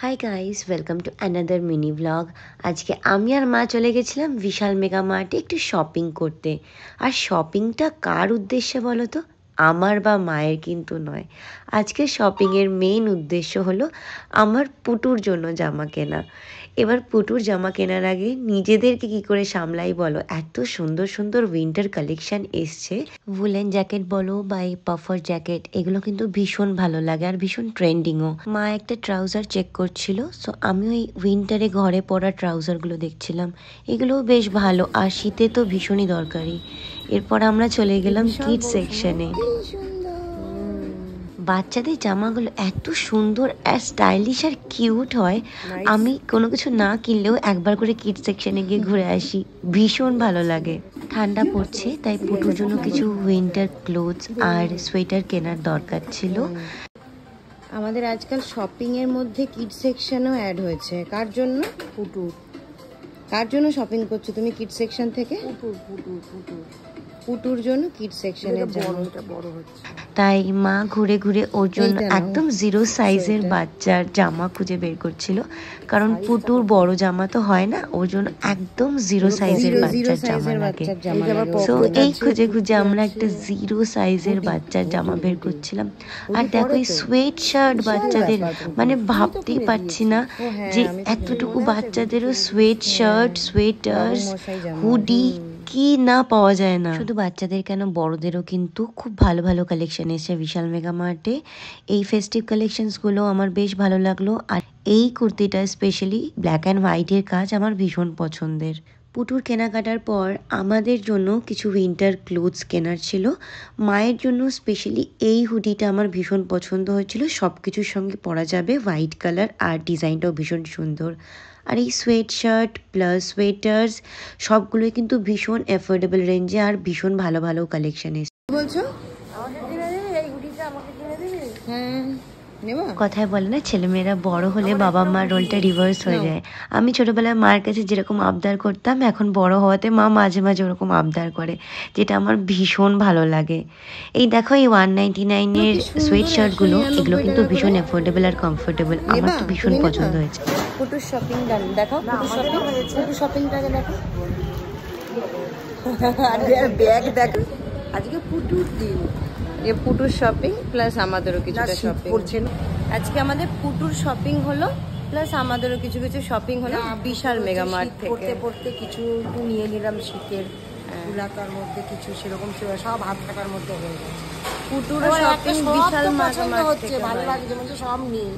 Hi guys, welcome to another mini blog. আজকে আমি আর মা চলে গেছিলাম বিশাল মেগা মার্টে একটু শপিং করতে। আর শপিংটা কার উদ্দেশ্যে বলো তো? আমার বা মায়ের কিন্তু নয়। আজকের শপিংয়ের মেইন উদ্দেশ্য হলো আমার পুটুর জন্য জামা কেনা। এবার পুটুর জামা কেনার আগে নিজেদেরকে কি করে সামলাই বলো, এত সুন্দর সুন্দর উইন্টার কালেকশন এসছে। উলেন জ্যাকেট বলো বা এই পাফার জ্যাকেট, এগুলো কিন্তু ভীষণ ভালো লাগে আর ভীষণ ট্রেন্ডিংও। মা একটা ট্রাউজার চেক করছিল, সো আমি ওই উইন্টারে ঘরে পরা ট্রাউজারগুলো দেখছিলাম। এগুলোও বেশ ভালো আর শীতে তো ভীষণই দরকারি। এরপর আমরা চলে গেলাম কিডস সেকশনে। বাচ্চাদের জামাগুলো এত সুন্দর আর স্টাইলিশ আর কিউট হয়, আমি কোনো কিছু না কিনলেও একবার করে কিডস সেকশনে গিয়ে ঘুরে আসি, ভীষণ ভালো লাগে। ঠান্ডা পড়ছে তাই পুটুর জন্য কিছু উইন্টার ক্লোথস আর সোয়েটার কেনার দরকার ছিল। আমাদের আজকাল শপিং এর মধ্যে কিডস সেকশনও অ্যাড হয়েছে। কার জন্য? পুটুর। কার জন্য শপিং করছো তুমি কিডস সেকশন থেকে? পুটুর জন্য কিডস সেকশনের জন্য। তাই মা ঘুরে ঘুরে ওর জন্য একদম জিরো সাইজের বাচ্চার জামা খুঁজে বের করছিল, কারণ পুটুর বড় জামা তো হয় না, ওর জন্য একদম জিরো সাইজের বাচ্চার জামা লাগে। সো এই খুঁজে খুঁজে আমরা একটা জিরো সাইজের বাচ্চার জামা বের করছিলাম। আর দেখো এই সোয়েট শার্ট বাচ্চাদের, মানে ভাবতেই পারছি না যে এতটুকু বাচ্চাদেরও সোয়েট শার্ট, সোয়েটার্স, হুডি কি না পাওয়া যায় না। শুধু বাচ্চাদের কেন, বড়দেরও কিন্তু খুব ভালো ভালো কালেকশন এসেছে বিশাল মেগা মার্টে। এই ফেস্টিভ কালেকশনসগুলো আমার বেশ ভালো লাগলো। আর এই কুর্তিটা স্পেশালি ব্ল্যাক অ্যান্ড হোয়াইটের কাজ আমার ভীষণ পছন্দের। পুটুর কেনাকাটার পর আমাদের জন্য কিছু উইন্টার ক্লোথস কেনার ছিল। মায়ের জন্য স্পেশালি এই হুডিটা আমার ভীষণ পছন্দ হয়েছিল, সব কিছুর সঙ্গে পরা যাবে, হোয়াইট কালার আর ডিজাইনটাও ভীষণ সুন্দর। আর এই সোয়েট শার্ট প্লাস সোয়েটার্স সবগুলোই কিন্তু ভীষণ অ্যাফোর্ডেবল রেঞ্জে আর ভীষণ ভালো ভালো কালেকশন এসেছে। বলছো কথায় বলে না, ছেলেমেয়েরা বড় হলে বাবা মার রোলটা রিভার্স হয়ে যায়। আমি ছোটবেলায় মার কাছে যেরকম আবদার করতাম, এখন বড় হওয়াতে মা মাঝে মাঝে ওরকম আবদার করে, যেটা আমার ভীষণ ভালো লাগে। এই দেখো এই 199-এর সোয়েট শার্টগুলো, এগুলো কিন্তু ভীষণ অ্যাফোর্ডেবল আর কমফোর্টেবল, আমার তো ভীষণ পছন্দ হয়েছে। পুটুর শপিং ডান, দেখো পুটুর শপিংটাকে দেখো। আর ব্যাগ দেখো, আজকে পুটুর দিন। পুটুর শপিং প্লাস আমাদেরও কিছুটা শপিং করছেন আজকে। আমাদের পুটুর শপিং হলো প্লাস আমাদেরও কিছু কিছু শপিং হলো বিশাল মেগা মার্ট থেকে। পড়তে পড়তে কিছু একটু নিয়ে নিলাম শীতের এলাকার মধ্যে, কিছু সেরকম সব হাত টাকার মধ্যে হয়ে গেছে। পুটুর শপিং বিশাল মেগা মার্ট থেকে ভালো লাগে, যেমন সব নিই।